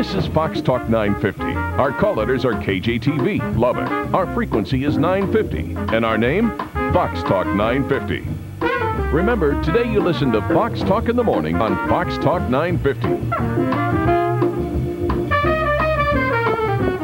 This is Fox Talk 950. Our call letters are KJTV, Lubbock. Our frequency is 950. And our name, Fox Talk 950. Remember, today you listen to Fox Talk in the Morning on Fox Talk 950.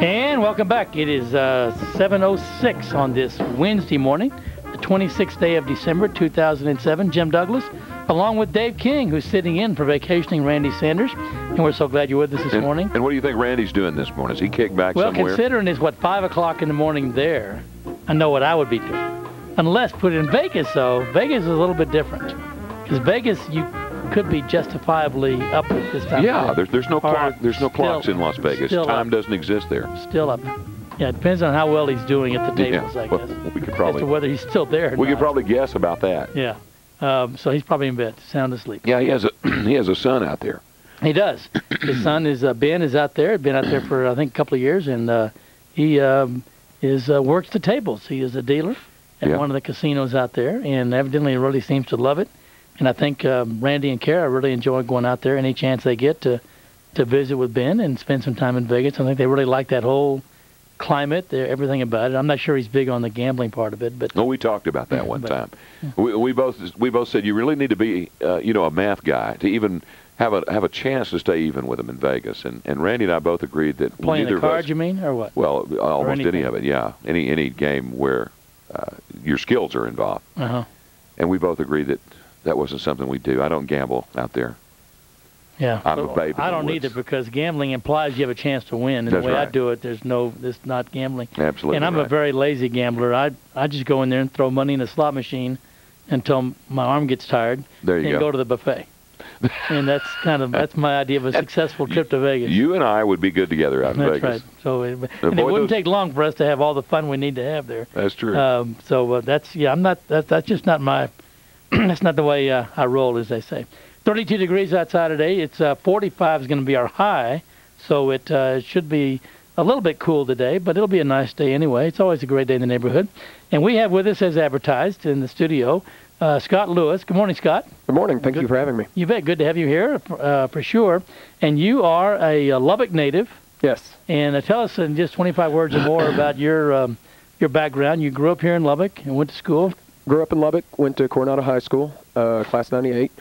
And welcome back. It is 7:06 on this Wednesday morning, the 26th day of December, 2007. Jim Douglas, along with Dave King, who's sitting in for vacationing Randy Sanders. And we're so glad you're with us this morning. And what do you think Randy's doing this morning? Is he kicked back well, somewhere? Well, considering it's, 5 o'clock in the morning there, I know what I would be doing. Unless put in Vegas, though. Vegas is a little bit different. Because Vegas, you could be justifiably up at this time. Yeah, there's no clock. There's no clocks in Las Vegas. Time doesn't exist there. Still up. Yeah, it depends on how well he's doing at the tables, I guess. We could probably, as to whether he's still there. We could probably guess about that. Yeah. So he's probably in bed, sound asleep. Yeah, he has a son out there. He does. His son is Ben is out there. Been out there for I think a couple of years, and he works the tables. He is a dealer at one of the casinos out there, and evidently really seems to love it. And I think Randy and Kara really enjoy going out there any chance they get to visit with Ben and spend some time in Vegas. I think they really like that whole climate, everything about it. I'm not sure he's big on the gambling part of it, but we talked about that one time. Yeah. We both said you really need to be a math guy to even have a chance to stay even with him in Vegas. And Randy and I both agreed that playing neither the cards, of us, you mean, or what? Well, almost any of it, yeah. Any game where your skills are involved. Uh-huh. And we both agreed that wasn't something we do. I don't gamble out there. Yeah, I'm a babe. I don't either, because gambling implies you have a chance to win. And That's the way right. I do it, it's not gambling. Absolutely. And I'm a very lazy gambler. I just go in there and throw money in a slot machine until my arm gets tired. There you and go. Go to the buffet. And that's my idea of a successful trip to Vegas. You and I would be good together out in Vegas. That's right. So, and it wouldn't take long for us to have all the fun we need to have there. That's true. That's just not my. That's not the way I roll, as they say. 32 degrees outside today. It's 45 is going to be our high, so it should be a little bit cool today, but it'll be a nice day anyway. It's always a great day in the neighborhood. And we have with us, as advertised in the studio, Scott Lewis. Good morning, Scott. Good morning. Thank you for having me. You bet. Good to have you here, for sure. And you are a Lubbock native. Yes. And tell us in just 25 words or more about your background. You grew up here in Lubbock and went to school. Grew up in Lubbock, went to Coronado High School, class 98.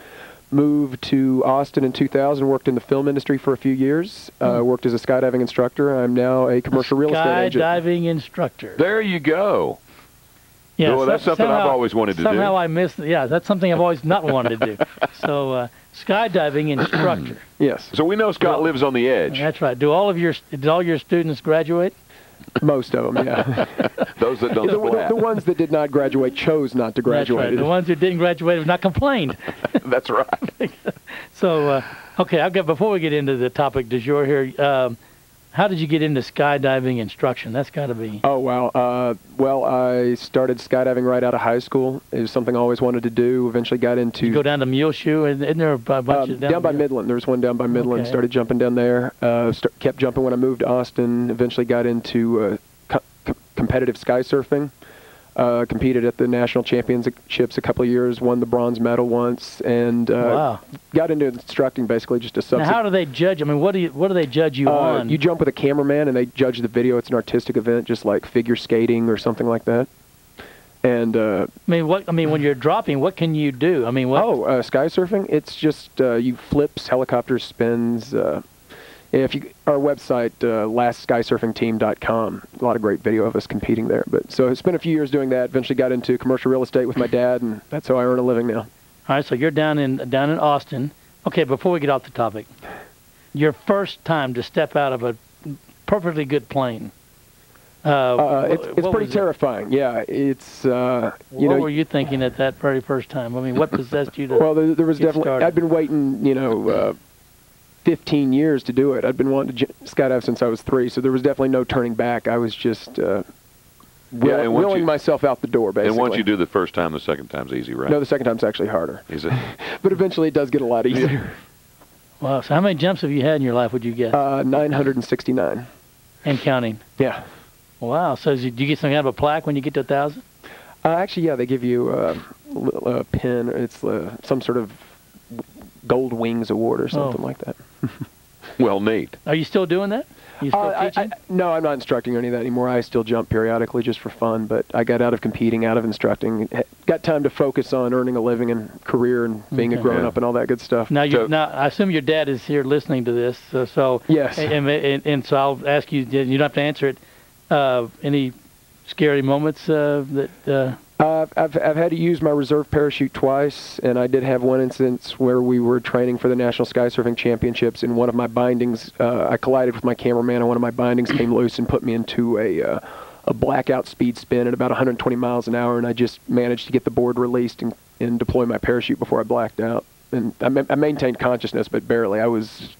Moved to Austin in 2000, worked in the film industry for a few years, worked as a skydiving instructor. I'm now a commercial real estate agent. Skydiving instructor. There you go. Yeah, well, that's something I've always wanted to do. Somehow I missed it. Yeah, that's something I've always not wanted to do. So, skydiving instructor. Yes. So we know Scott lives on the edge. That's right. Did all your students graduate? Most of them, yeah. Those that don't the ones that did not graduate chose not to graduate. That's right. The ones who didn't graduate have not complained. That's right. So, okay, before we get into the topic du jour here, how did you get into skydiving instruction? That's got to be... Oh, wow. Well, I started skydiving right out of high school. It was something I always wanted to do. Eventually got into... You go down to Muleshoe? Isn't there a bunch of... Down by Midland. There was one down by Midland. Okay. Started jumping down there. Kept jumping when I moved to Austin. Eventually got into competitive sky surfing. Competed at the national championships a couple of years, won the bronze medal once, and got into instructing basically just a subset. Now, how do they judge? I mean, what do they judge you on? You jump with a cameraman, and they judge the video. It's an artistic event, just like figure skating or something like that. And when you're dropping, what can you do? I mean, what? Oh, sky surfing. It's just you flips, helicopter spins. Our website, lastskysurfingteam.com, a lot of great video of us competing there. But so I spent a few years doing that. Eventually got into commercial real estate with my dad, and that's how I earn a living now. All right, so you're down in Austin. Okay, before we get off the topic, your first time to step out of a perfectly good plane. It's pretty terrifying. Yeah, it's what were you thinking at that very first time? I mean, what possessed you to? Well, there was definitely started? I'd been waiting, 15 years to do it. I'd been wanting to skydive since I was 3, so there was definitely no turning back. I was just willing myself out the door, basically. And once you do the first time, the second time's easy, right? No, the second time's actually harder. Is it? But eventually it does get a lot easier. Wow, so how many jumps have you had in your life, would you guess? 969. And counting? Yeah. Wow, so do you get some kind of a plaque when you get to 1,000? Actually, yeah, they give you a pin. It's some sort of Gold Wings Award or something like that. Well, neat. Are you still doing that? You still teaching? No, I'm not instructing or any of that anymore. I still jump periodically just for fun, but I got out of competing, out of instructing. Got time to focus on earning a living and career and being a grown-up and all that good stuff. Now, now, I assume your dad is here listening to this. So yes. And so I'll ask you, you don't have to answer it, any scary moments that... I've had to use my reserve parachute twice, and I did have one instance where we were training for the National Sky Surfing Championships, and one of my bindings, I collided with my cameraman, and one of my bindings came loose and put me into a blackout speed spin at about 120 miles an hour, and I just managed to get the board released and deploy my parachute before I blacked out. And I maintained consciousness, but barely. I was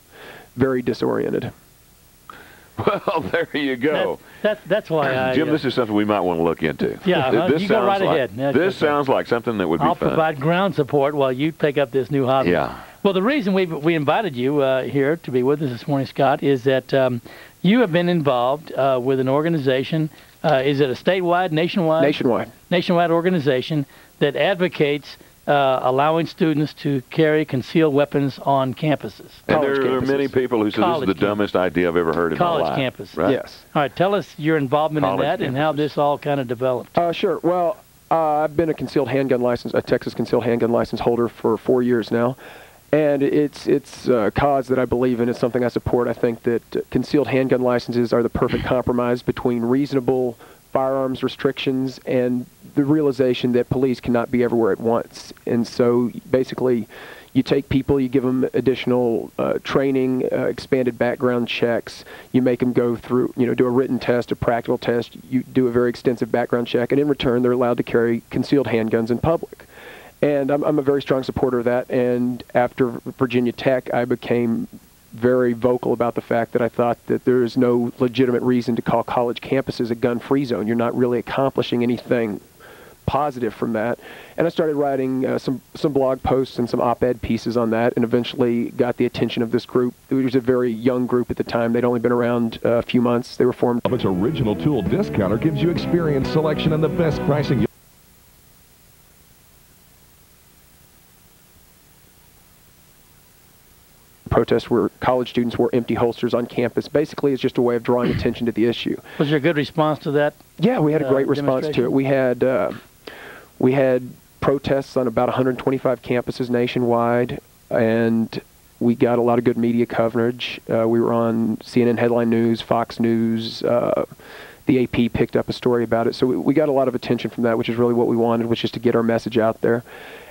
very disoriented. Well, there you go. That's why Jim, this is something we might want to look into. Yeah, this you go right ahead. This sounds like something that would be fun. I'll provide ground support while you pick up this new hobby. Yeah. Well, the reason we invited you here to be with us this morning, Scott, is that you have been involved with an organization. Is it a statewide, nationwide? Nationwide. Nationwide organization that advocates allowing students to carry concealed weapons on campuses. And there are many people who say this is the dumbest idea I've ever heard in my life. College campus. Right? Yes. All right, tell us your involvement in that and how this all kind of developed. Sure. Well, I've been a Texas concealed handgun license holder for 4 years now. And it's a cause that I believe in. It's something I support. I think that concealed handgun licenses are the perfect compromise between reasonable firearms restrictions and the realization that police cannot be everywhere at once. And so basically you take people, you give them additional training, expanded background checks, you make them go through, do a written test, a practical test, you do a very extensive background check, and in return they're allowed to carry concealed handguns in public. And I'm a very strong supporter of that, and after Virginia Tech I became very vocal about the fact that I thought that there is no legitimate reason to call college campuses a gun-free zone. You're not really accomplishing anything positive from that. And I started writing some blog posts and some op-ed pieces on that, and eventually got the attention of this group. It was a very young group at the time. They'd only been around a few months. They were formed. Its original tool discounter gives you experience, selection, and the best pricing. Protests where college students wore empty holsters on campus. Basically, it's just a way of drawing attention to the issue. Was there a good response to that? Yeah, we had a great response to it. We had protests on about 125 campuses nationwide, and we got a lot of good media coverage. We were on CNN Headline News, Fox News. The AP picked up a story about it. So we got a lot of attention from that, which is really what we wanted, which is to get our message out there.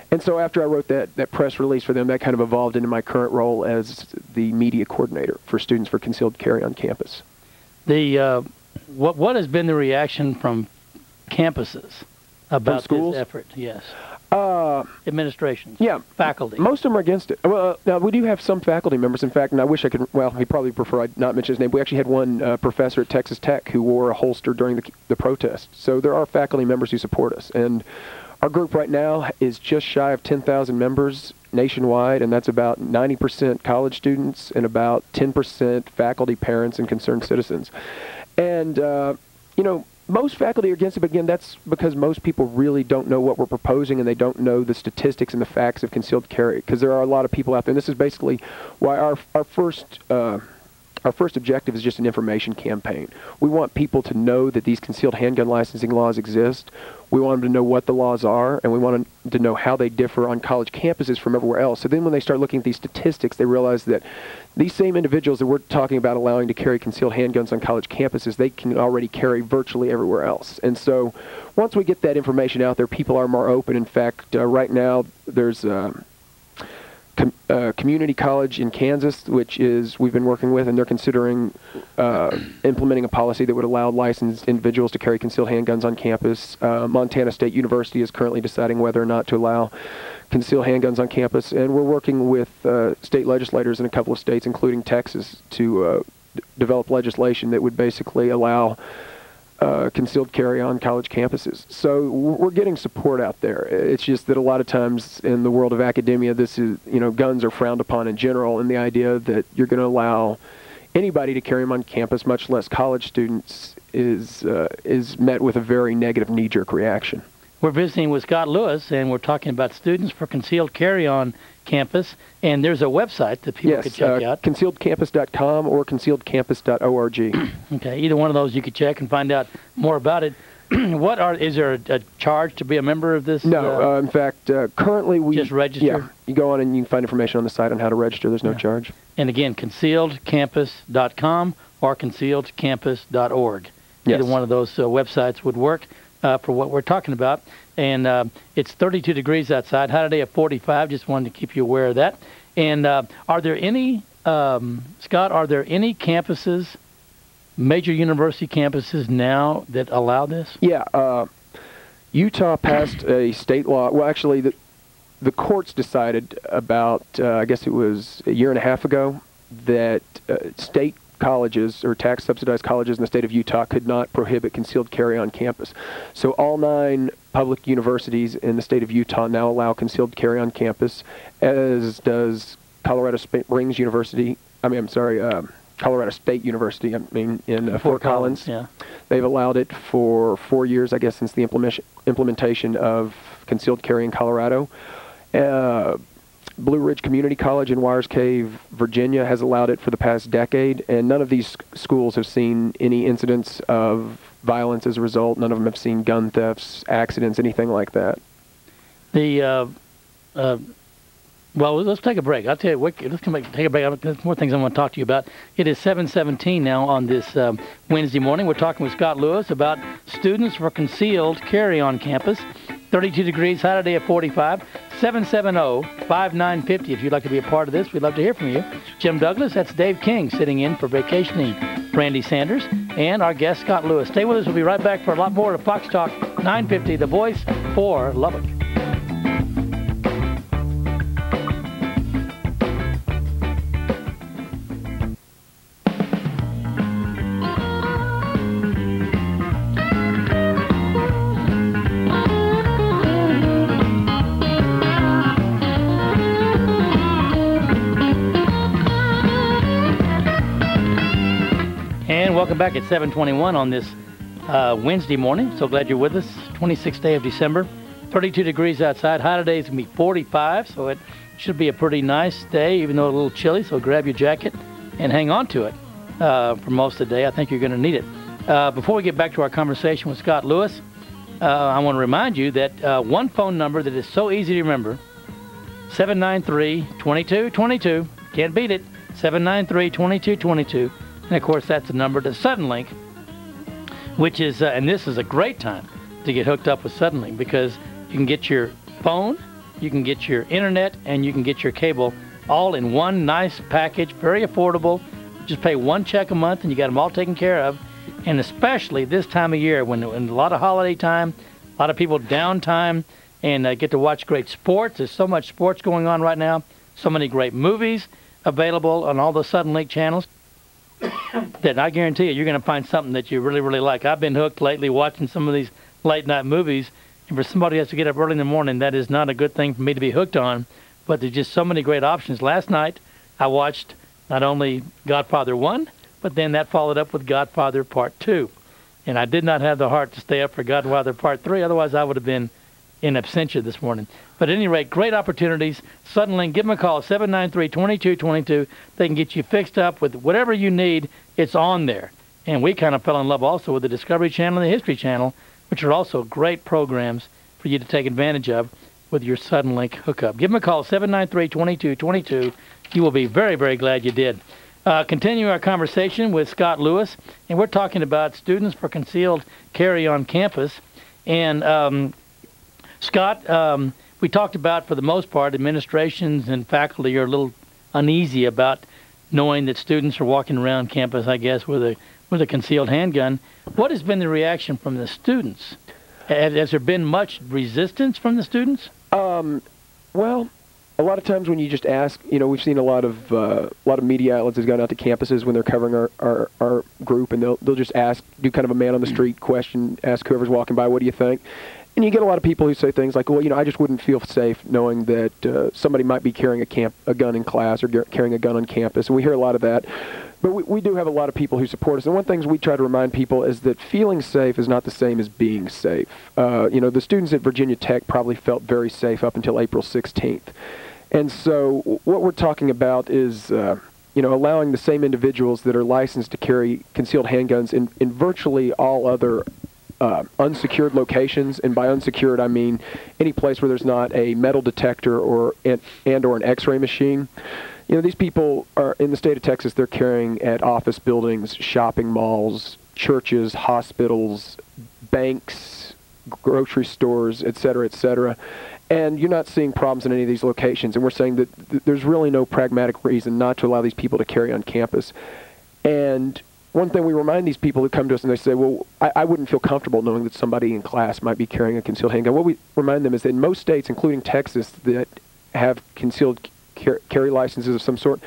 And so after I wrote that press release for them, that kind of evolved into my current role as the media coordinator for Students for Concealed Carry on campus. What has been the reaction from campuses about this effort? Yes. Administrations. Yeah. Faculty. Most of them are against it. Well, now we do have some faculty members. In fact, and I wish I could, well, he'd probably prefer I not mention his name. We actually had one professor at Texas Tech who wore a holster during the protest. So there are faculty members who support us. And our group right now is just shy of 10,000 members nationwide, and that's about 90% college students and about 10% faculty, parents, and concerned citizens. And, most faculty are against it, but again, that's because most people really don't know what we're proposing, and they don't know the statistics and the facts of concealed carry, because there are a lot of people out there. And this is basically why our first objective is just an information campaign. We want people to know that these concealed handgun licensing laws exist. We want them to know what the laws are, and we want them to know how they differ on college campuses from everywhere else. So then when they start looking at these statistics, they realize that these same individuals that we're talking about allowing to carry concealed handguns on college campuses, they can already carry virtually everywhere else. And so once we get that information out there, people are more open. In fact, right now there's community college in Kansas, which we've been working with, and they're considering implementing a policy that would allow licensed individuals to carry concealed handguns on campus. Montana State University is currently deciding whether or not to allow concealed handguns on campus, and we're working with state legislators in a couple of states, including Texas, to develop legislation that would basically allow concealed carry on college campuses. So we're getting support out there. It's just that a lot of times in the world of academia, this is, guns are frowned upon in general, and the idea that you're going to allow anybody to carry them on campus, much less college students, is met with a very negative knee-jerk reaction. We're visiting with Scott Lewis, and we're talking about students for concealed carry on campus. And there's a website that people could check out. Concealedcampus.com or concealedcampus.org. Okay, either one of those you could check and find out more about it. Is there a charge to be a member of this? No, in fact, currently we just register. Yeah, you go on and you can find information on the site on how to register. There's no charge. And again, concealedcampus.com or concealedcampus.org. Yes. Either one of those websites would work for what we're talking about. And it's 32 degrees outside. High today at 45. Just wanted to keep you aware of that. And are there any, Scott? Are there any campuses? Major university campuses now that allow this? Yeah, Utah passed a state law. Well, actually, the courts decided about, I guess it was a year and a half ago, that state colleges or tax-subsidized colleges in the state of Utah could not prohibit concealed carry on campus. So all 9 public universities in the state of Utah now allow concealed carry on campus, as does Colorado Springs University. Colorado State University, in Fort Collins. Yeah. They've allowed it for 4 years, I guess, since the implementation of concealed carry in Colorado. Blue Ridge Community College in Wires Cave, Virginia, has allowed it for the past decade, and none of these schools have seen any incidents of violence as a result. None of them have seen gun thefts, accidents, anything like that. Well, let's take a break. I'll tell you, let's take a break. There's more things I want to talk to you about. It is 7:17 now on this Wednesday morning. We're talking with Scott Lewis about students for concealed carry on campus. 32 degrees, high today at 45. 770-5950 if you'd like to be a part of this. We'd love to hear from you. Jim Douglas, that's Dave King sitting in for vacationing Randy Sanders, and our guest Scott Lewis. Stay with us. We'll be right back for a lot more of Fox Talk 950, the voice for Lubbock. Welcome back at 7:21 on this Wednesday morning. So glad you're with us. 26th day of December. 32 degrees outside. High today is going to be 45, so it should be a pretty nice day, even though a little chilly. So grab your jacket and hang on to it for most of the day. I think you're going to need it. Before we get back to our conversation with Scott Lewis, I want to remind you that one phone number that is so easy to remember, 793-2222. Can't beat it. 793-2222. And, of course, that's the number to Suddenlink, which is, and this is a great time to get hooked up with Suddenlink because you can get your phone, you can get your internet, and you can get your cable all in one nice package, very affordable. Just pay one check a month, and you got them all taken care of. And especially this time of year when a lot of holiday time, a lot of people downtime, and get to watch great sports. There's so much sports going on right now, so many great movies available on all the Suddenlink channels. That I guarantee you're going to find something that you really, really like. I've been hooked lately watching some of these late-night movies, and for somebody who has to get up early in the morning, that is not a good thing for me to be hooked on, but there's just so many great options. Last night, I watched not only Godfather 1, but then that followed up with Godfather Part 2, and I did not have the heart to stay up for Godfather Part 3, otherwise I would have been in absentia this morning. But at any rate, great opportunities. Suddenlink, give them a call, 793-2222. They can get you fixed up with whatever you need. It's on there. And we kind of fell in love also with the Discovery Channel and the History Channel, which are also great programs for you to take advantage of with your Suddenlink hookup. Give them a call, 793-2222. You will be very, very glad you did. Continue our conversation with Scott Lewis, and we're talking about students for concealed carry on campus. And Scott, we talked about, for the most part, administrations and faculty are a little uneasy about knowing that students are walking around campus, I guess, with a concealed handgun. What has been the reaction from the students? Has there been much resistance from the students? Well, a lot of times when you just ask, we've seen a lot of media outlets have gone out to campuses when they're covering our group, and they'll just do kind of a man on the street question, ask whoever's walking by, what do you think? And you get a lot of people who say things like, well, I just wouldn't feel safe knowing that somebody might be carrying a gun in class or carrying a gun on campus. And we hear a lot of that. But we do have a lot of people who support us. And one thing we try to remind people is that feeling safe is not the same as being safe. The students at Virginia Tech probably felt very safe up until April 16th. And so what we're talking about is, allowing the same individuals that are licensed to carry concealed handguns in virtually all other unsecured locations. And by unsecured, I mean any place where there's not a metal detector or an X-ray machine. These people are in the state of Texas. They're carrying at office buildings, shopping malls, churches, hospitals, banks, grocery stores, et cetera, and you're not seeing problems in any of these locations. And we're saying that there's really no pragmatic reason not to allow these people to carry on campus. And one thing we remind these people who come to us and they say, well, I wouldn't feel comfortable knowing that somebody in class might be carrying a concealed handgun. What we remind them is that in most states, including Texas, that have concealed carry licenses of some sort,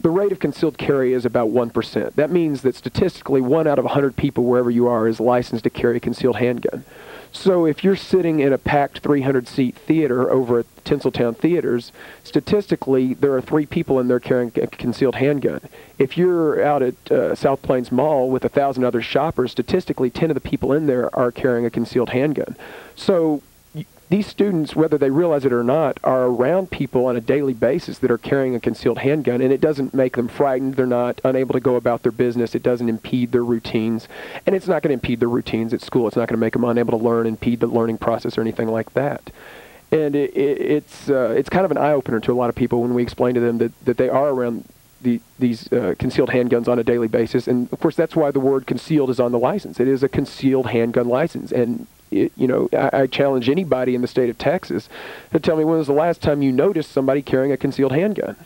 the rate of concealed carry is about 1%. That means that statistically 1 out of 100 people wherever you are is licensed to carry a concealed handgun. So if you're sitting in a packed 300-seat theater over at Tinseltown Theaters, statistically there are 3 people in there carrying a concealed handgun. If you're out at South Plains Mall with 1,000 other shoppers, statistically 10 of the people in there are carrying a concealed handgun. So these students, whether they realize it or not, are around people on a daily basis that are carrying a concealed handgun, and it doesn't make them frightened. They're not unable to go about their business. It doesn't impede their routines, and it's not going to impede their routines at school. It's not going to make them unable to learn, impede the learning process, or anything like that. And it's kind of an eye-opener to a lot of people when we explain to them that they are around these concealed handguns on a daily basis. And, of course, that's why the word concealed is on the license. It is a concealed handgun license, and I challenge anybody in the state of Texas to tell me when was the last time you noticed somebody carrying a concealed handgun.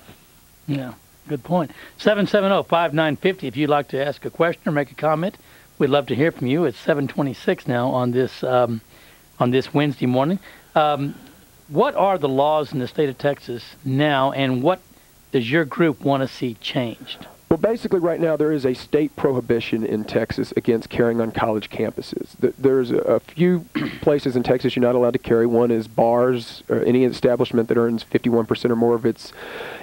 Yeah, good point. 770-5950 if you'd like to ask a question or make a comment. We'd love to hear from you. It's 7:26 now on this Wednesday morning. What are the laws in the state of Texas now, and what does your group want to see changed? Well, basically, right now, there is a state prohibition in Texas against carrying on college campuses. There's a few places in Texas you're not allowed to carry. One is bars, or any establishment that earns 51% or more of its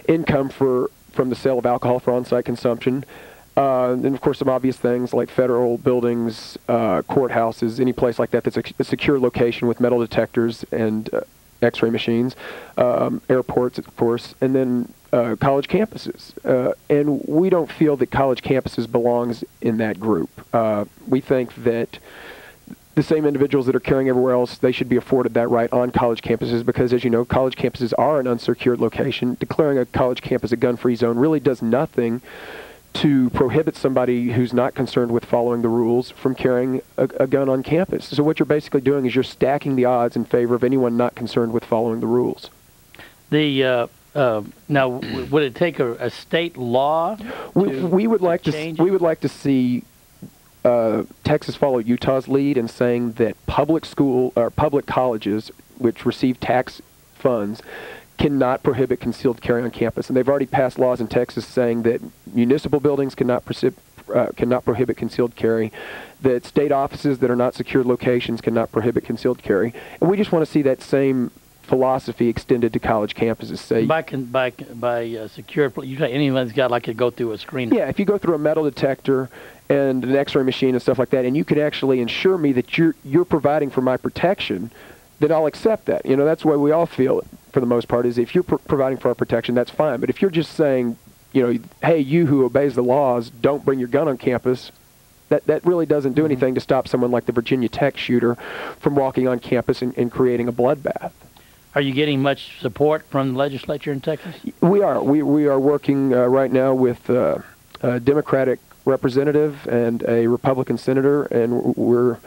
income from the sale of alcohol for on-site consumption. And, of course, some obvious things like federal buildings, courthouses, any place like that that's a secure location with metal detectors and X-ray machines, airports, of course, and then college campuses. And we don't feel that college campuses belongs in that group. We think that the same individuals that are carrying everywhere else, they should be afforded that right on college campuses because, as you know, college campuses are an unsecured location. Declaring a college campus a gun-free zone really does nothing to prohibit somebody who's not concerned with following the rules from carrying a gun on campus. So what you're basically doing is you're stacking the odds in favor of anyone not concerned with following the rules. Now, would it take a state law? We would like to see Texas follow Utah's lead in saying that public colleges, which receive tax funds, cannot prohibit concealed carry on campus. And they've already passed laws in Texas saying that municipal buildings cannot prohibit concealed carry, that state offices that are not secured locations cannot prohibit concealed carry. And we just want to see that same philosophy extended to college campuses. Say by secure, anyone's got like to go through a screen. Yeah, if you go through a metal detector and an X-ray machine and stuff like that, and you could actually ensure me that you're providing for my protection, then I'll accept that. That's the way we all feel for the most part, is if you're providing for our protection, that's fine. But if you're just saying, hey, you who obeys the laws, don't bring your gun on campus, that really doesn't do anything to stop someone like the Virginia Tech shooter from walking on campus and creating a bloodbath. Are you getting much support from the legislature in Texas? We are. We are working right now with a Democratic representative and a Republican senator, and we're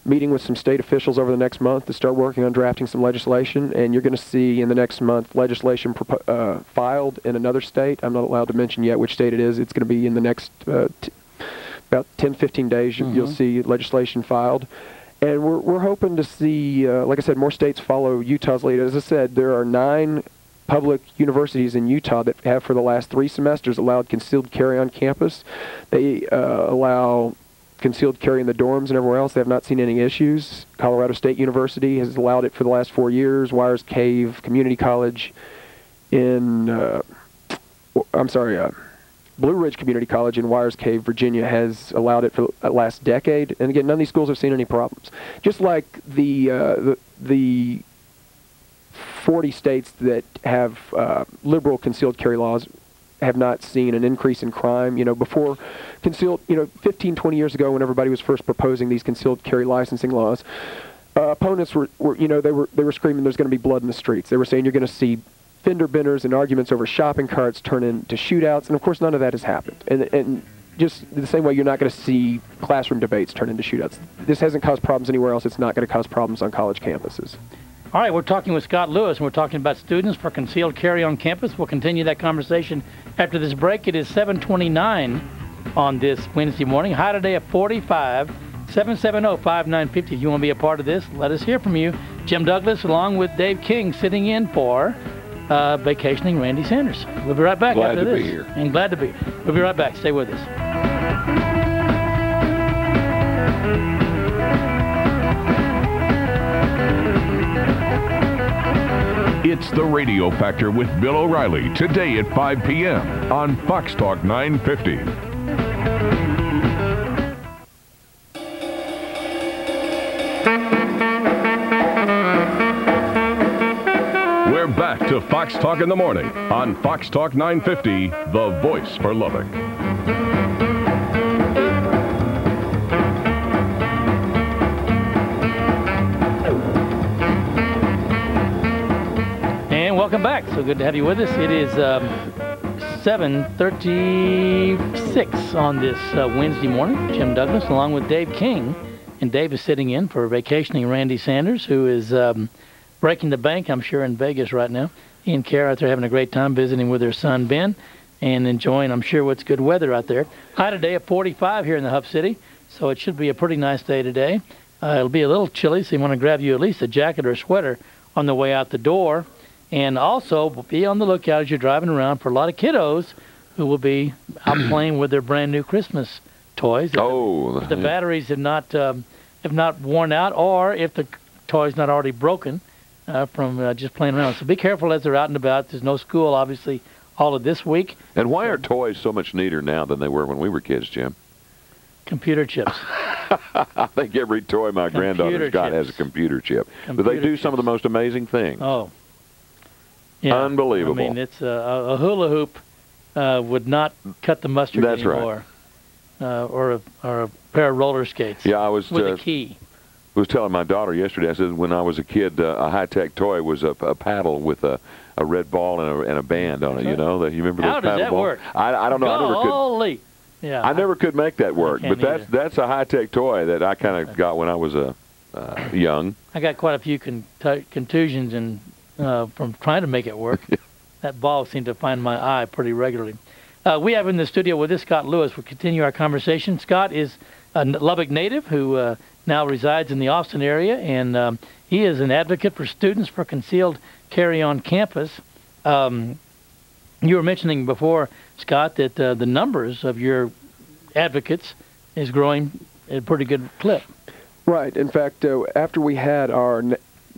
meeting with some state officials over the next month to start working on drafting some legislation. And you're going to see in the next month legislation filed in another state. I'm not allowed to mention yet which state it is. It's going to be in the next about 10, 15 days. You'll see legislation filed. And we're hoping to see, like I said, more states follow Utah's lead. As I said, there are 9 public universities in Utah that have for the last 3 semesters allowed concealed carry on campus. They allow concealed carry in the dorms and everywhere else. They have not seen any issues. Colorado State University has allowed it for the last 4 years. Wires Cave Community College in, Blue Ridge Community College in Wires Cave, Virginia, has allowed it for the last decade. And again, none of these schools have seen any problems. Just like the 40 states that have liberal concealed carry laws have not seen an increase in crime. Before concealed, 15, 20 years ago, when everybody was first proposing these concealed carry licensing laws, opponents were they were screaming there's going to be blood in the streets. They were saying you're going to see fender benders and arguments over shopping carts turn into shootouts, and of course none of that has happened. And just the same way you're not going to see classroom debates turn into shootouts. This hasn't caused problems anywhere else. It's not going to cause problems on college campuses. All right, we're talking with Scott Lewis, and we're talking about students for concealed carry on campus. We'll continue that conversation after this break. It is 7:29 on this Wednesday morning. High today at 45. 770-5950. If you want to be a part of this, let us hear from you. Jim Douglas, along with Dave King, sitting in for vacationing Randy Sanders. We'll be right back after this. Glad to be here. And glad to be here. We'll be right back. Stay with us. It's The Radio Factor with Bill O'Reilly, today at 5 p.m. on Fox Talk 950. We're back to Fox Talk in the Morning on Fox Talk 950, the voice for Lubbock. And welcome back. So good to have you with us. It is 7:36 on this Wednesday morning. Jim Douglas along with Dave King. And Dave is sitting in for vacationing Randy Sanders, who is breaking the bank, I'm sure, in Vegas right now. He and Kara out there having a great time visiting with their son, Ben, and enjoying, I'm sure, what's good weather out there. High today at 45 here in the Hub City, so it should be a pretty nice day today. It'll be a little chilly, so you want to grab you at least a jacket or a sweater on the way out the door. And also be on the lookout as you're driving around for a lot of kiddos who will be out playing with their brand new Christmas toys. If the batteries have not worn out, or if the toy's not already broken from just playing around. So be careful as they're out and about. There's no school, obviously, all of this week. And why are toys so much neater now than they were when we were kids, Jim? Computer chips. I think every toy my granddaughter's got has a computer chip. But they do some of the most amazing things. Oh. Yeah. Unbelievable. I mean, it's a hula hoop would not cut the mustard anymore. Right. Or a pair of roller skates. Yeah, I was with a key. Was telling my daughter yesterday. I said when I was a kid, a high-tech toy was a paddle with a red ball and a band on it. You know, you remember those paddle balls? How does that work? I don't know. Golly. Yeah. I never could make that work. But that's a high-tech toy that I kind of got when I was young. I got quite a few contusions and from trying to make it work. That ball seemed to find my eye pretty regularly. We have in the studio with us Scott Lewis. We'll continue our conversation. Scott is a Lubbock native who now resides in the Austin area, and he is an advocate for students for concealed carry on campus. You were mentioning before, Scott, that the numbers of your advocates is growing at a pretty good clip. Right. In fact, after we had our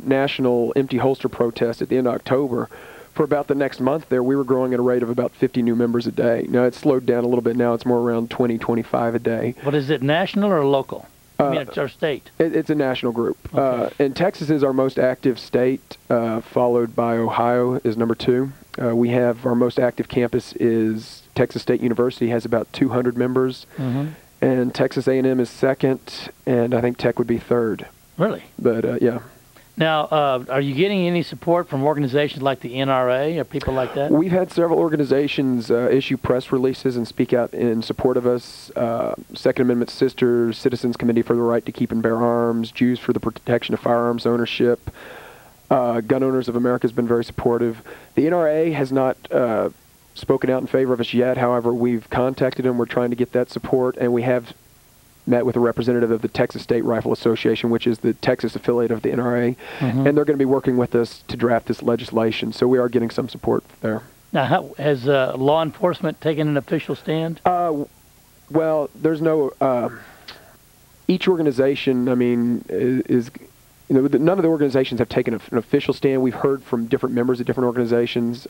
national empty holster protest at the end of October, for about the next month there, we were growing at a rate of about 50 new members a day. Now, it's slowed down a little bit now. It's more around 20, 25 a day. But is it national or local? I mean, it's our state. It's a national group. Okay. And Texas is our most active state, followed by Ohio is number 2. We have our most active campus is Texas State University, has about 200 members. Mm-hmm. And Texas A&M is second, and I think Tech would be third. Really? But, yeah. Now, are you getting any support from organizations like the NRA or people like that? We've had several organizations issue press releases and speak out in support of us. Second Amendment Sisters, Citizens Committee for the Right to Keep and Bear Arms, Jews for the Protection of Firearms Ownership. Gun Owners of America has been very supportive. The NRA has not spoken out in favor of us yet. However, we've contacted them. We're trying to get that support, and we have met with a representative of the Texas State Rifle Association, which is the Texas affiliate of the NRA, and they're going to be working with us to draft this legislation. So we are getting some support there. Now, has law enforcement taken an official stand? Well, there's no. Each organization, I mean, is none of the organizations have taken an official stand. We've heard from different members of different organizations.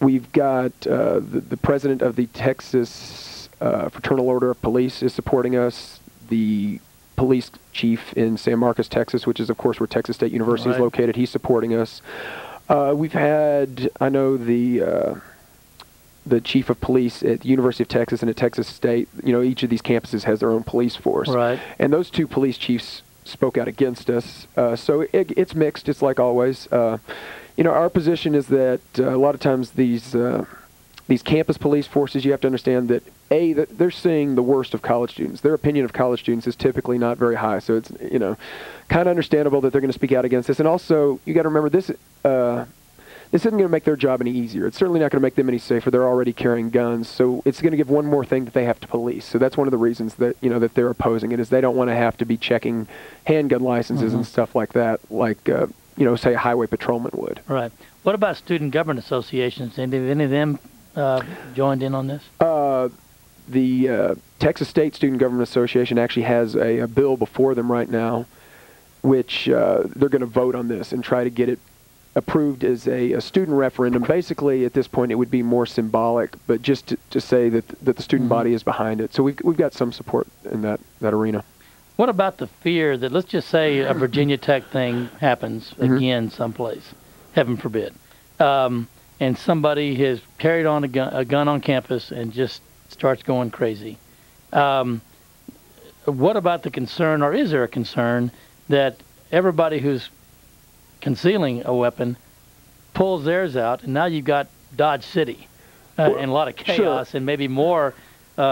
We've got the president of the Texas Fraternal Order of Police is supporting us. The police chief in San Marcos, Texas, which is, of course, where Texas State University is located, he's supporting us. We've had, I know, the chief of police at the University of Texas and at Texas State. You know, each of these campuses has their own police force. Right. And those two police chiefs spoke out against us. So it's mixed. It's like always. You know, our position is that a lot of times these campus police forces, you have to understand that, that they're seeing the worst of college students. Their opinion of college students is typically not very high. So it's, you know, kind of understandable that they're going to speak out against this. And also, you got to remember this. This isn't going to make their job any easier. It's certainly not going to make them any safer. They're already carrying guns, so it's going to give one more thing that they have to police. So that's one of the reasons that, you know, that they're opposing it, is they don't want to have to be checking handgun licenses and stuff like that, like you know, say a highway patrolman would. Right. What about student government associations? Any of them joined in on this? The Texas State Student Government Association actually has a bill before them right now, which they're going to vote on this and try to get it approved as a student referendum. Basically, at this point, it would be more symbolic, but just to say that the student body is behind it. So we've got some support in that arena. What about the fear that, let's just say a Virginia Tech thing happens again someplace, heaven forbid, and somebody has carried on a gun on campus and just starts going crazy? What about the concern, or is there a concern, that everybody who's concealing a weapon pulls theirs out, and now you've got Dodge City and a lot of chaos and maybe more, you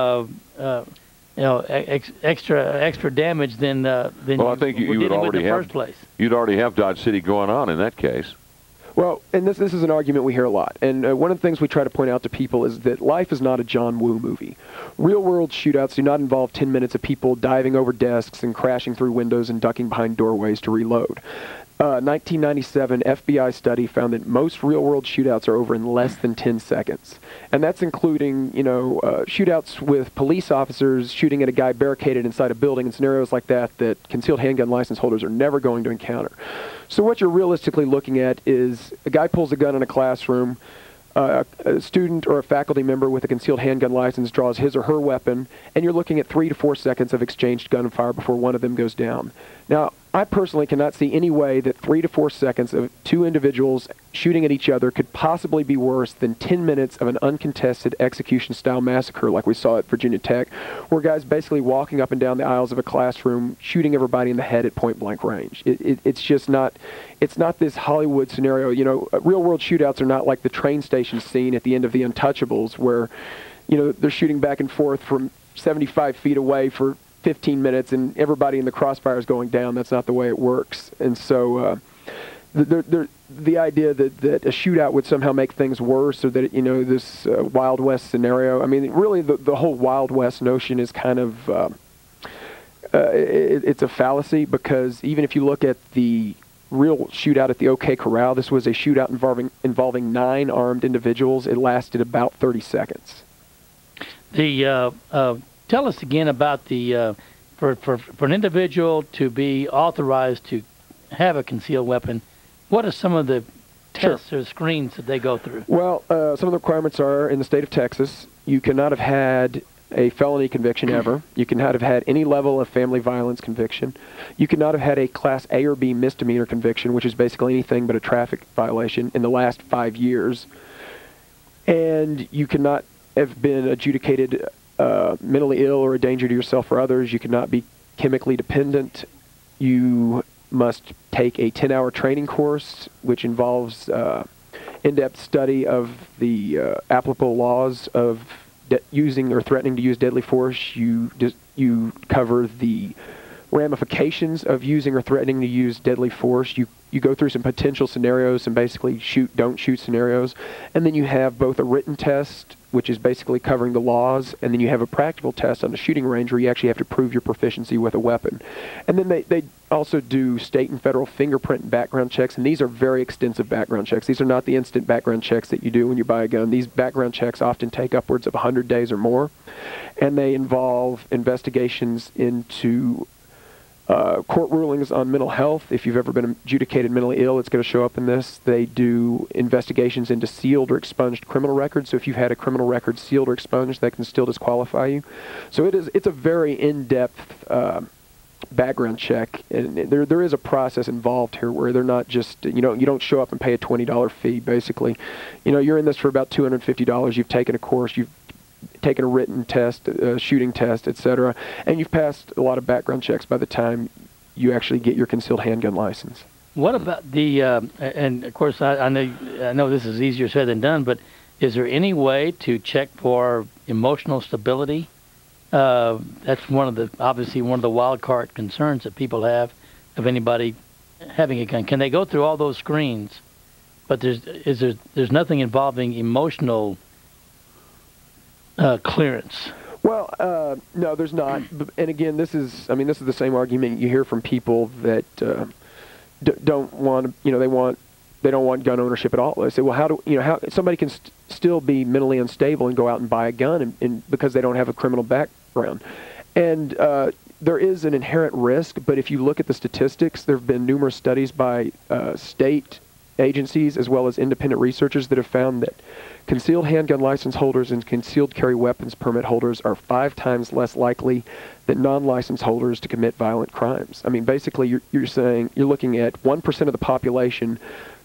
know, extra damage than well, I think you would already have. You'd already have Dodge City going on in that case. Well, and this is an argument we hear a lot. And one of the things we try to point out to people is that life is not a John Woo movie. Real-world shootouts do not involve 10 minutes of people diving over desks and crashing through windows and ducking behind doorways to reload. 1997 FBI study found that most real-world shootouts are over in less than 10 seconds. And that's including, you know, shootouts with police officers shooting at a guy barricaded inside a building, and scenarios like that concealed handgun license holders are never going to encounter. So what you're realistically looking at is a guy pulls a gun in a classroom, a student or a faculty member with a concealed handgun license draws his or her weapon, and you're looking at 3 to 4 seconds of exchanged gunfire before one of them goes down. Now, I personally cannot see any way that 3 to 4 seconds of two individuals shooting at each other could possibly be worse than 10 minutes of an uncontested execution-style massacre like we saw at Virginia Tech, where guys basically walking up and down the aisles of a classroom, shooting everybody in the head at point-blank range. It's just not, it's not this Hollywood scenario. You know, real-world shootouts are not like the train station scene at the end of The Untouchables, where, you know, they're shooting back and forth from 75 feet away for 15 minutes and everybody in the crossfire is going down. That's not the way it works. And so the idea that a shootout would somehow make things worse, or that, you know, this Wild West scenario, I mean, really the whole Wild West notion is kind of, it's a fallacy, because even if you look at the real shootout at the OK Corral, this was a shootout involving 9 armed individuals. It lasted about 30 seconds. Tell us again about the for an individual to be authorized to have a concealed weapon. What are some of the tests or screens that they go through? Well, some of the requirements are, in the state of Texas, you cannot have had a felony conviction ever. You cannot have had any level of family violence conviction. You cannot have had a Class A or B misdemeanor conviction, which is basically anything but a traffic violation, in the last 5 years. And you cannot have been adjudicated mentally ill or a danger to yourself or others. You cannot be chemically dependent. You must take a 10-hour training course, which involves in-depth study of the applicable laws of using or threatening to use deadly force. You cover the ramifications of using or threatening to use deadly force. You go through some potential scenarios, some basically shoot, don't shoot scenarios. And then you have both a written test, which is basically covering the laws, and then you have a practical test on the shooting range where you actually have to prove your proficiency with a weapon. And then they also do state and federal fingerprint and background checks, and these are very extensive background checks. These are not the instant background checks that you do when you buy a gun. These background checks often take upwards of 100 days or more, and they involve investigations into Court rulings on mental health. If you've ever been adjudicated mentally ill, it's going to show up in this. They do investigations into sealed or expunged criminal records. So if you've had a criminal record sealed or expunged, that can still disqualify you. So it's a very in-depth background check, and there is a process involved here where they're not just, you don't show up and pay a $20 fee. Basically, you're in this for about $250. You've taken a course, you've taken a written test, a shooting test, etc., and you've passed a lot of background checks by the time you actually get your concealed handgun license. What about the and of course I know this is easier said than done, but is there any way to check for emotional stability? That's obviously one of the wild card concerns that people have of anybody having a gun. Can they go through all those screens, but there's nothing involving emotional clearance? Well, no, there's not. And again, this is the same argument you hear from people that don't want, they don't want gun ownership at all. They say, well, how somebody can still be mentally unstable and go out and buy a gun and because they don't have a criminal background. And there is an inherent risk, but if you look at the statistics, there have been numerous studies by state agencies as well as independent researchers that have found that concealed handgun license holders and concealed carry weapons permit holders are 5 times less likely than non-license holders to commit violent crimes. I mean, basically, you're saying you're looking at 1% of the population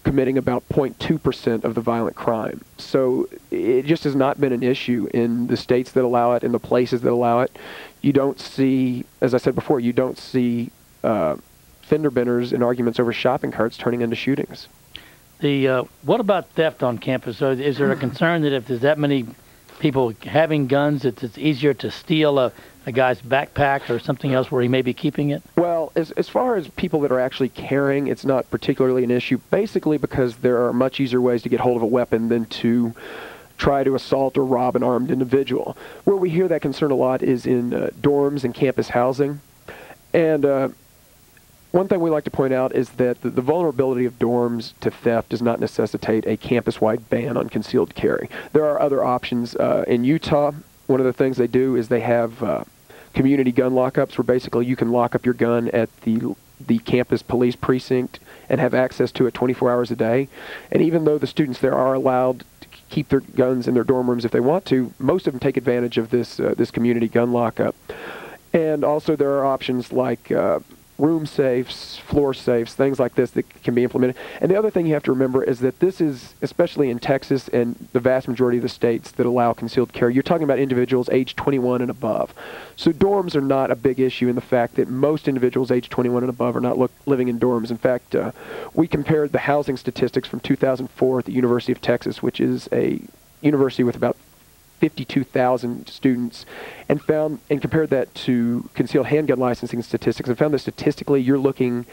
committing about 0.2% of the violent crime. So it just has not been an issue in the states that allow it, in the places that allow it. You don't see, as I said before, you don't see fender benders and arguments over shopping carts turning into shootings. What about theft on campus? So is there a concern that if there's that many people having guns, it's easier to steal a guy's backpack or something else where he may be keeping it? Well, as far as people that are actually carrying, it's not particularly an issue, basically because there are much easier ways to get hold of a weapon than to try to assault or rob an armed individual. Where we hear that concern a lot is in dorms and campus housing. And one thing we like to point out is that the vulnerability of dorms to theft does not necessitate a campus-wide ban on concealed carry. There are other options. In Utah, one of the things they do is they have community gun lockups where basically you can lock up your gun at the campus police precinct and have access to it 24 hours a day. And even though the students there are allowed to keep their guns in their dorm rooms if they want to, most of them take advantage of this community gun lockup. And also there are options like room safes, floor safes, things like this that can be implemented. And the other thing you have to remember is that this is, especially in Texas and the vast majority of the states that allow concealed carry, you're talking about individuals age 21 and above. So dorms are not a big issue in the fact that most individuals age 21 and above are not living in dorms. In fact, we compared the housing statistics from 2004 at the University of Texas, which is a university with about 52,000 students, and compared that to concealed handgun licensing statistics, and found that statistically you're looking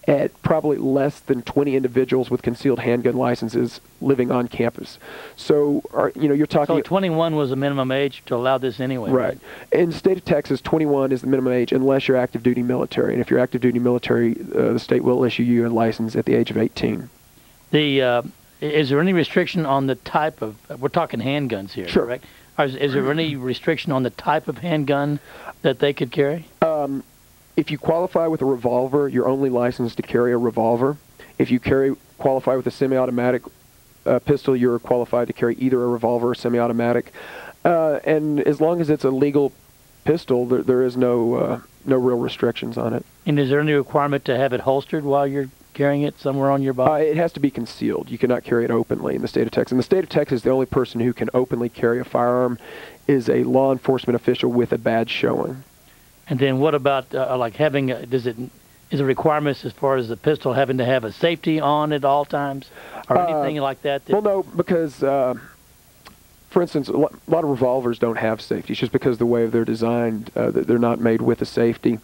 at probably less than 20 individuals with concealed handgun licenses living on campus. So, you're talking... So 21 was the minimum age to allow this anyway, right? In the state of Texas, 21 is the minimum age unless you're active duty military, and if you're active duty military, the state will issue you a license at the age of 18. Is there any restriction on the type of, we're talking handguns here, sure, correct? Is there any restriction on the type of handgun that they could carry? If you qualify with a revolver, you're only licensed to carry a revolver. If you qualify with a semi-automatic pistol, you're qualified to carry either a revolver or semi-automatic. And as long as it's a legal pistol, there is no real restrictions on it. And is there any requirement to have it holstered while you're carrying it somewhere on your body? It has to be concealed. You cannot carry it openly in the state of Texas. In the state of Texas, the only person who can openly carry a firearm is a law enforcement official with a badge showing. And then what about like having? Is it requirements as far as the pistol having to have a safety on at all times, or anything like that? Well, no, because for instance, a lot of revolvers don't have safety. It's just because the way they're designed, they're not made with a safety.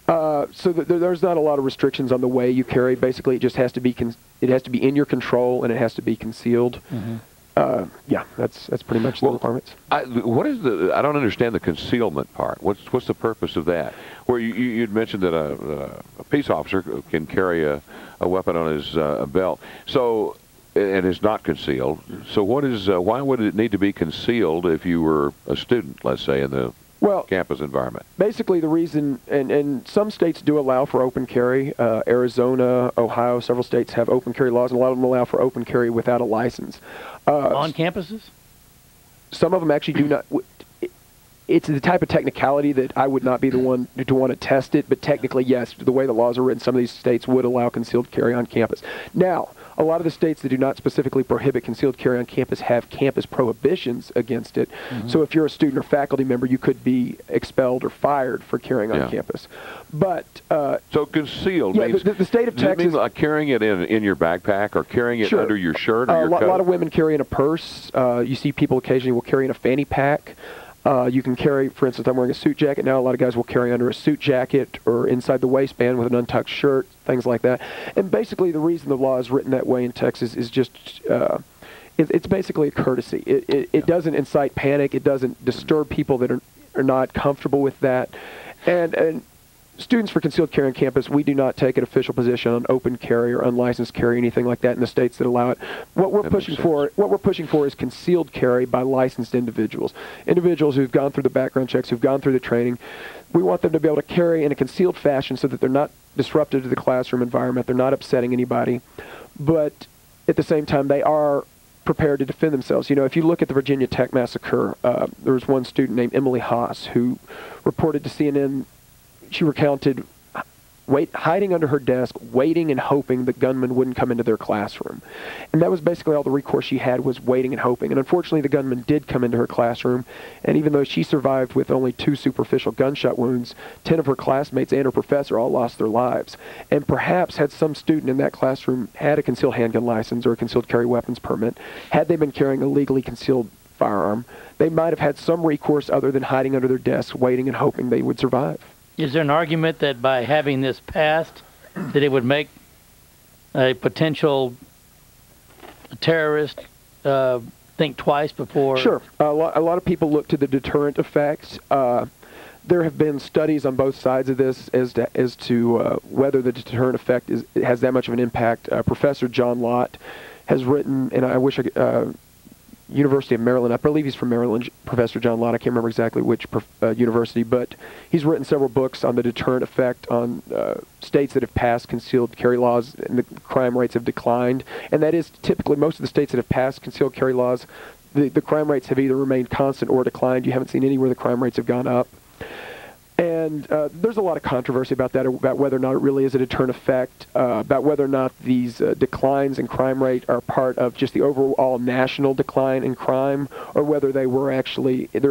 So there's not a lot of restrictions on the way you carry. Basically, it just has to be in your control, and it has to be concealed. Mm-hmm. Yeah, that's pretty much the requirements. I don't understand the concealment part. What's the purpose of that? Where you'd mentioned that a peace officer can carry a weapon on his belt, so and it's not concealed. So why would it need to be concealed if you were a student, let's say, in the campus environment? Basically, the reason, and some states do allow for open carry. Arizona, Ohio, several states have open carry laws, and a lot of them allow for open carry without a license. On campuses? Some of them actually do not. It's the type of technicality that I would not be the one to want to test it, but technically, yes, the way the laws are written, some of these states would allow concealed carry on campus. Now, a lot of the states that do not specifically prohibit concealed carry on campus have campus prohibitions against it. So if you're a student or faculty member, you could be expelled or fired for carrying on campus. But so concealed means the state of does it Texas, mean like carrying it in your backpack or carrying it under your shirt or your coat? A lot of women carry in a purse. You see people occasionally will carry in a fanny pack. You can carry, for instance, I'm wearing a suit jacket now. A lot of guys will carry under a suit jacket or inside the waistband with an untucked shirt, things like that. And basically the reason the law is written that way in Texas is just it's basically a courtesy. It doesn't incite panic. It doesn't disturb people that are not comfortable with that. And students for concealed carry on campus, we do not take an official position on open carry or unlicensed carry, anything like that in the states that allow it. What we're pushing for is concealed carry by licensed individuals who've gone through the background checks, who've gone through the training. We want them to be able to carry in a concealed fashion so that they're not disruptive to the classroom environment, they're not upsetting anybody, but at the same time they are prepared to defend themselves. You know, if you look at the Virginia Tech massacre, there was one student named Emily Haas who reported to CNN. She recounted hiding under her desk, waiting and hoping the gunman wouldn't come into their classroom. And that was basically all the recourse she had, was waiting and hoping. And unfortunately, the gunman did come into her classroom, and even though she survived with only 2 superficial gunshot wounds, 10 of her classmates and her professor all lost their lives. And perhaps had some student in that classroom had a concealed handgun license or a concealed carry weapons permit, had they been carrying a legally concealed firearm, they might have had some recourse other than hiding under their desks, waiting and hoping they would survive. Is there an argument that by having this passed, that it would make a potential terrorist think twice before? Sure. A lot of people look to the deterrent effects. There have been studies on both sides of this as to whether the deterrent effect has that much of an impact. Professor John Lott has written, and I wish University of Maryland. I believe he's from Maryland, Professor John Lott. I can't remember exactly which university, but he's written several books on the deterrent effect on states that have passed concealed carry laws, and the crime rates have declined. And that is typically most of the states that have passed concealed carry laws, the crime rates have either remained constant or declined. You haven't seen anywhere the crime rates have gone up. And there's a lot of controversy about that, about whether or not it really is a deterrent effect, about whether or not these declines in crime rate are part of just the overall national decline in crime, or whether there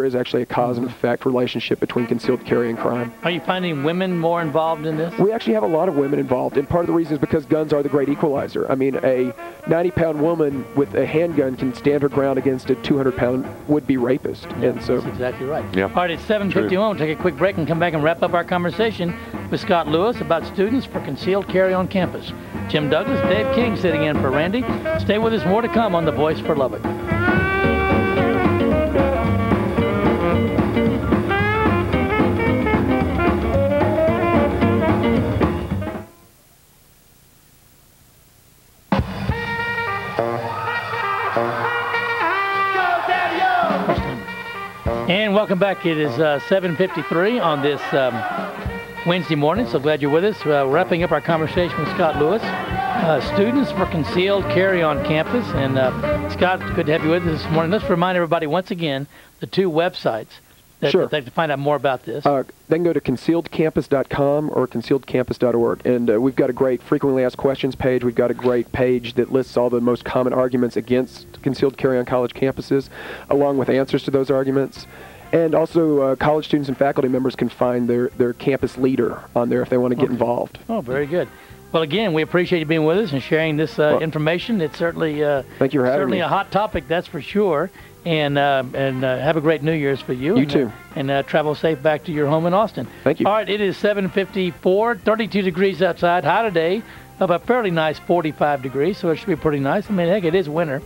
is actually a cause and effect relationship between concealed carry and crime. Are you finding women more involved in this? We actually have a lot of women involved, and part of the reason is because guns are the great equalizer. I mean, a 90-pound woman with a handgun can stand her ground against a 200-pound would-be rapist. Yeah, and so that's exactly right. Yeah. All right, it's 7:51. We'll take a quick break and come back and wrap up our conversation with Scott Lewis about students for concealed carry on campus. Jim Douglas, Dave King sitting in for Randy. Stay with us, more to come on The Voice for Lubbock. And welcome back. It is 7:53 on this Wednesday morning, so glad you're with us. Wrapping up our conversation with Scott Lewis. Students for concealed carry on campus. And Scott, good to have you with us this morning. Let's remind everybody once again the 2 websites that they can find out more about this. They can go to concealedcampus.com or concealedcampus.org. And we've got a great frequently asked questions page. We've got a great page that lists all the most common arguments against concealed carry on college campuses, along with answers to those arguments. And also, college students and faculty members can find their campus leader on there if they want to get involved. Oh, very good. Well, again, we appreciate you being with us and sharing this information. It's certainly thank you for having me. A hot topic, that's for sure. And have a great New Year's for you. You too. And travel safe back to your home in Austin. Thank you. All right, it is 7:54, 32 degrees outside. High today of a fairly nice 45 degrees, so it should be pretty nice. I mean, heck, it is winter.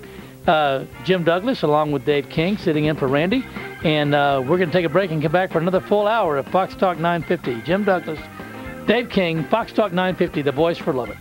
Jim Douglas, along with Dave King, sitting in for Randy. And we're going to take a break and come back for another full hour of Fox Talk 950. Jim Douglas, Dave King, Fox Talk 950, The Voice for Lubbock.